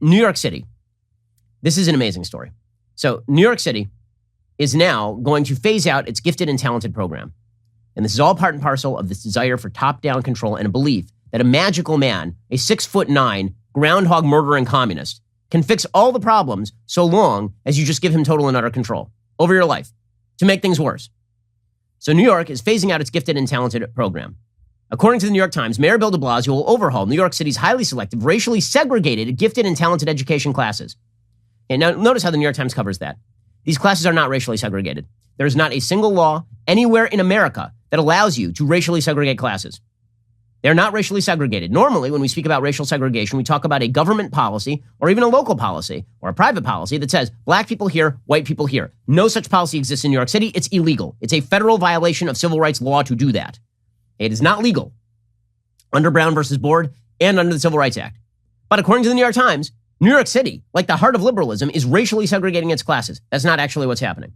New York City. This is an amazing story. So New York City is now going to phase out its gifted and talented program. And this is all part and parcel of this desire for top-down control and a belief that a magical man, a 6'9" groundhog murdering communist, can fix all the problems so long as you just give him total and utter control over your life to make things worse. So New York is phasing out its gifted and talented program. According to the New York Times, Mayor Bill De Blasio will overhaul New York City's highly selective, racially segregated, gifted and talented education classes. And now notice how the New York Times covers that. These classes are not racially segregated. There is not a single law anywhere in America that allows you to racially segregate classes. They're not racially segregated. Normally, when we speak about racial segregation, we talk about a government policy or even a local policy or a private policy that says black people here, white people here. No such policy exists in New York City. It's illegal. It's a federal violation of civil rights law to do that. It is not legal under Brown versus Board and under the Civil Rights Act. But according to the New York Times, New York City, like the heart of liberalism, is racially segregating its classes. That's not actually what's happening.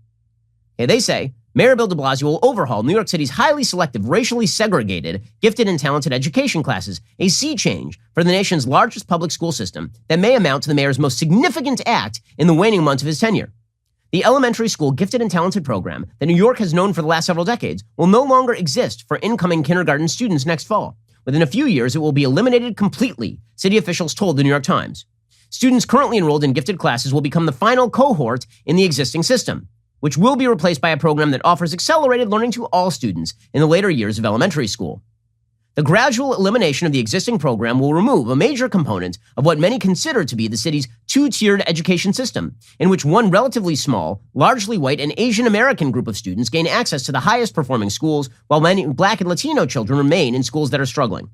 They say Mayor Bill De Blasio will overhaul New York City's highly selective, racially segregated, gifted and talented education classes, a sea change for the nation's largest public school system that may amount to the mayor's most significant act in the waning months of his tenure. The elementary school gifted and talented program that New York has known for the last several decades will no longer exist for incoming kindergarten students next fall. Within a few years, it will be eliminated completely, city officials told the New York Times. Students currently enrolled in gifted classes will become the final cohort in the existing system, which will be replaced by a program that offers accelerated learning to all students in the later years of elementary school. The gradual elimination of the existing program will remove a major component of what many consider to be the city's two-tiered education system, in which one relatively small, largely white and Asian American group of students gain access to the highest performing schools, while many Black and Latino children remain in schools that are struggling.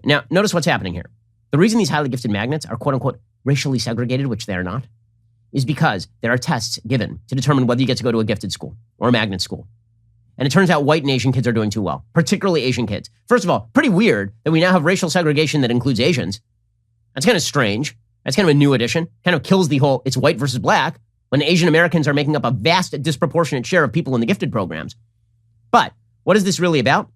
Now, notice what's happening here. The reason these highly gifted magnets are quote-unquote racially segregated, which they are not, is because there are tests given to determine whether you get to go to a gifted school or a magnet school. And it turns out white and Asian kids are doing too well, particularly Asian kids. First of all, pretty weird that we now have racial segregation that includes Asians. That's kind of strange. That's kind of a new addition. Kind of kills the whole it's white versus black when Asian Americans are making up a vast disproportionate share of people in the gifted programs. But what is this really about?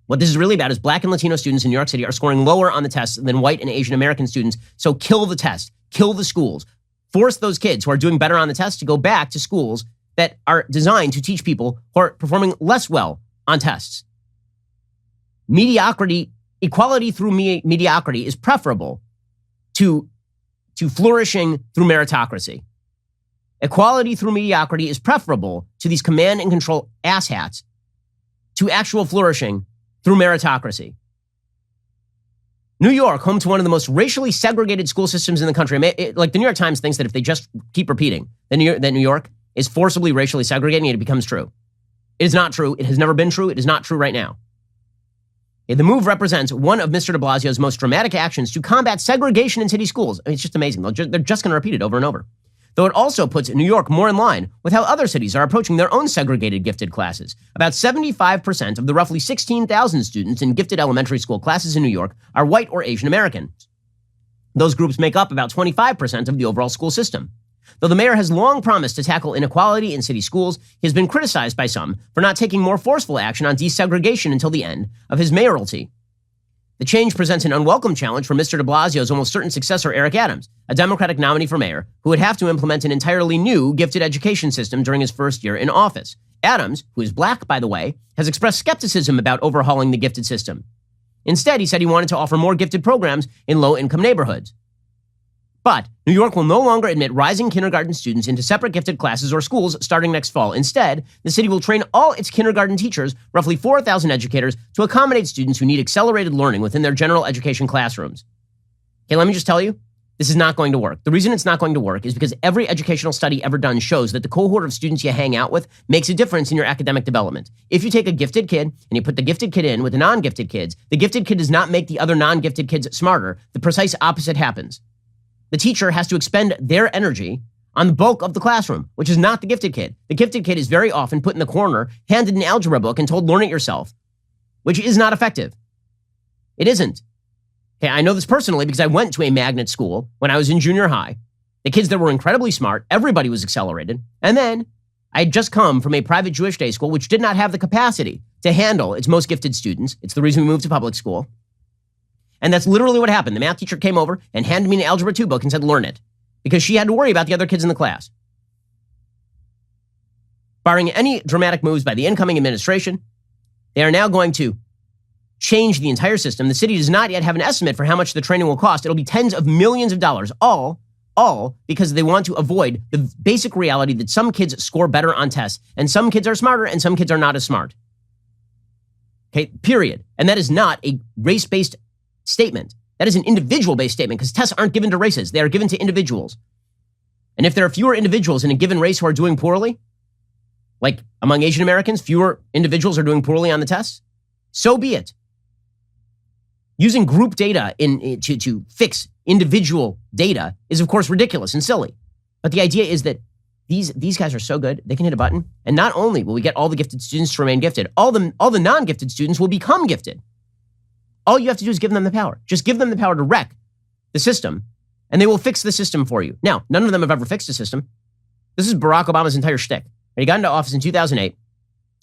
What this is really about is Black and Latino students in New York City are scoring lower on the tests than white and Asian American students. So kill the test, kill the schools. Force those kids who are doing better on the test to go back to schools that are designed to teach people who are performing less well on tests. Mediocrity, equality through mediocrity is preferable to flourishing through meritocracy. Equality through mediocrity is preferable to these command and control asshats to actual flourishing through meritocracy. New York, home to one of the most racially segregated school systems in the country. Like the New York Times thinks that if they just keep repeating that New York is forcibly racially segregating, it becomes true. It is not true. It has never been true. It is not true right now. The move represents one of Mr. de Blasio's most dramatic actions to combat segregation in city schools. I mean, it's just amazing. They're just going to repeat it over and over. Though it also puts New York more in line with how other cities are approaching their own segregated gifted classes. About 75% of the roughly 16,000 students in gifted elementary school classes in New York are white or Asian Americans. Those groups make up about 25% of the overall school system. Though the mayor has long promised to tackle inequality in city schools, he has been criticized by some for not taking more forceful action on desegregation until the end of his mayoralty. The change presents an unwelcome challenge for Mr. de Blasio's almost certain successor, Eric Adams, a Democratic nominee for mayor, who would have to implement an entirely new gifted education system during his first year in office. Adams, who is black, by the way, has expressed skepticism about overhauling the gifted system. Instead, he said he wanted to offer more gifted programs in low-income neighborhoods. But New York will no longer admit rising kindergarten students into separate gifted classes or schools starting next fall. Instead, the city will train all its kindergarten teachers, roughly 4,000 educators, to accommodate students who need accelerated learning within their general education classrooms. Okay, let me just tell you, this is not going to work. The reason it's not going to work is because every educational study ever done shows that the cohort of students you hang out with makes a difference in your academic development. If you take a gifted kid and you put the gifted kid in with the non-gifted kids, the gifted kid does not make the other non-gifted kids smarter. The precise opposite happens. The teacher has to expend their energy on the bulk of the classroom, which is not the gifted kid. The gifted kid is very often put in the corner, handed an algebra book, and told, learn it yourself, which is not effective. It isn't. Okay, I know this personally because I went to a magnet school when I was in junior high. The kids there were incredibly smart. Everybody was accelerated. And then I had just come from a private Jewish day school, which did not have the capacity to handle its most gifted students. It's the reason we moved to public school. And that's literally what happened. The math teacher came over and handed me an Algebra 2 book and said, learn it, because she had to worry about the other kids in the class. Barring any dramatic moves by the incoming administration, they are now going to change the entire system. The city does not yet have an estimate for how much the training will cost. It'll be tens of millions of dollars, all because they want to avoid the basic reality that some kids score better on tests, and some kids are smarter, and some kids are not as smart. Okay, period. And that is not a race-based statement. That is an individual-based statement, because tests aren't given to races. They are given to individuals. And if there are fewer individuals in a given race who are doing poorly, like among Asian Americans, fewer individuals are doing poorly on the tests, so be it. Using group data to fix individual data is, of course, ridiculous and silly. But the idea is that these guys are so good, they can hit a button, and not only will we get all the gifted students to remain gifted, all the non-gifted students will become gifted. All you have to do is give them the power. Just give them the power to wreck the system, and they will fix the system for you. Now, none of them have ever fixed a system. This is Barack Obama's entire shtick. He got into office in 2008,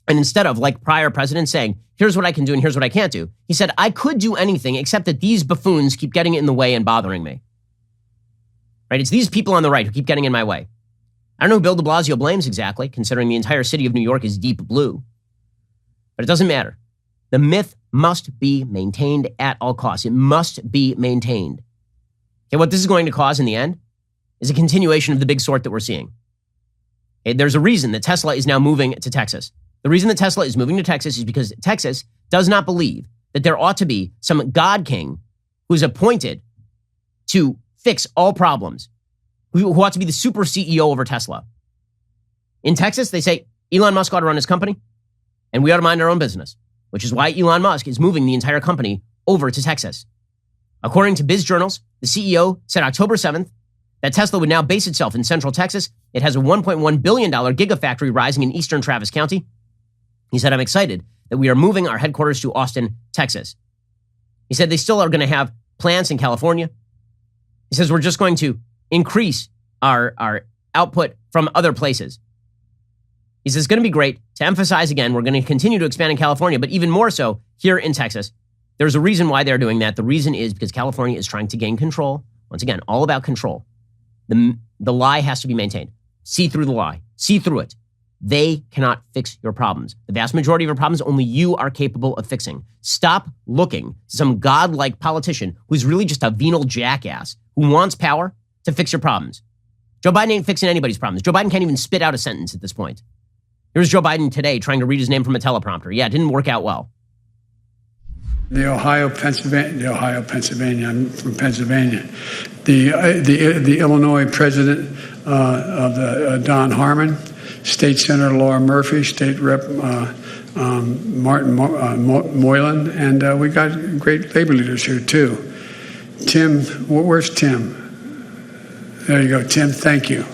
and instead of, like prior presidents, saying, here's what I can do and here's what I can't do, he said, I could do anything except that these buffoons keep getting in the way and bothering me. Right? It's these people on the right who keep getting in my way. I don't know who Bill De Blasio blames exactly, considering the entire city of New York is deep blue. But it doesn't matter. The myth must be maintained at all costs. It must be maintained. Okay, what this is going to cause in the end is a continuation of the big sort that we're seeing. Okay, there's a reason that Tesla is now moving to Texas. The reason that Tesla is moving to Texas is because Texas does not believe that there ought to be some God king who's appointed to fix all problems, who ought to be the super CEO over Tesla. In Texas, they say Elon Musk ought to run his company, and we ought to mind our own business, which is why Elon Musk is moving the entire company over to Texas. According to Biz Journals, the CEO said October 7th that Tesla would now base itself in Central Texas. It has a $1.1 billion gigafactory rising in eastern Travis County. He said, I'm excited that we are moving our headquarters to Austin, Texas. He said they still are going to have plants in California. He says we're just going to increase our output from other places. He says it's going to be great. To emphasize again, we're going to continue to expand in California, but even more so here in Texas. There's a reason why they're doing that. The reason is because California is trying to gain control. Once again, all about control. The lie has to be maintained. See through the lie. See through it. They cannot fix your problems. The vast majority of your problems only you are capable of fixing. Stop looking to some godlike politician who's really just a venal jackass who wants power to fix your problems. Joe Biden ain't fixing anybody's problems. Joe Biden can't even spit out a sentence at this point. Here's Joe Biden today trying to read his name from a teleprompter. Yeah, it didn't work out well. Ohio, Pennsylvania. I'm from Pennsylvania. The Illinois president of Don Harmon, State Senator Laura Murphy, State Rep Martin Moylan, and we got great labor leaders here too. Tim, where's Tim? There you go, Tim. Thank you,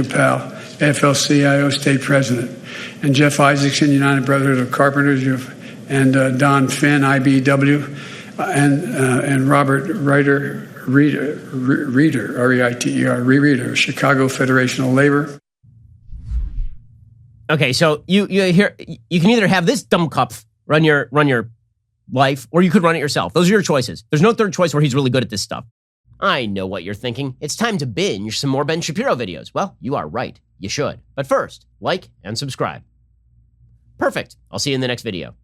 pal. AFL-CIO State President, and Jeff Isaacson, United Brotherhood of Carpenters, and Don Finn, IBW, and Robert Reiter, R-E-I-T-E-R, Chicago Federation of Labor. Okay, so you can either have this dummkopf run your life, or you could run it yourself. Those are your choices. There's no third choice where he's really good at this stuff. I know what you're thinking. It's time to binge some more Ben Shapiro videos. Well, you are right. You should. But first, like and subscribe. Perfect. I'll see you in the next video.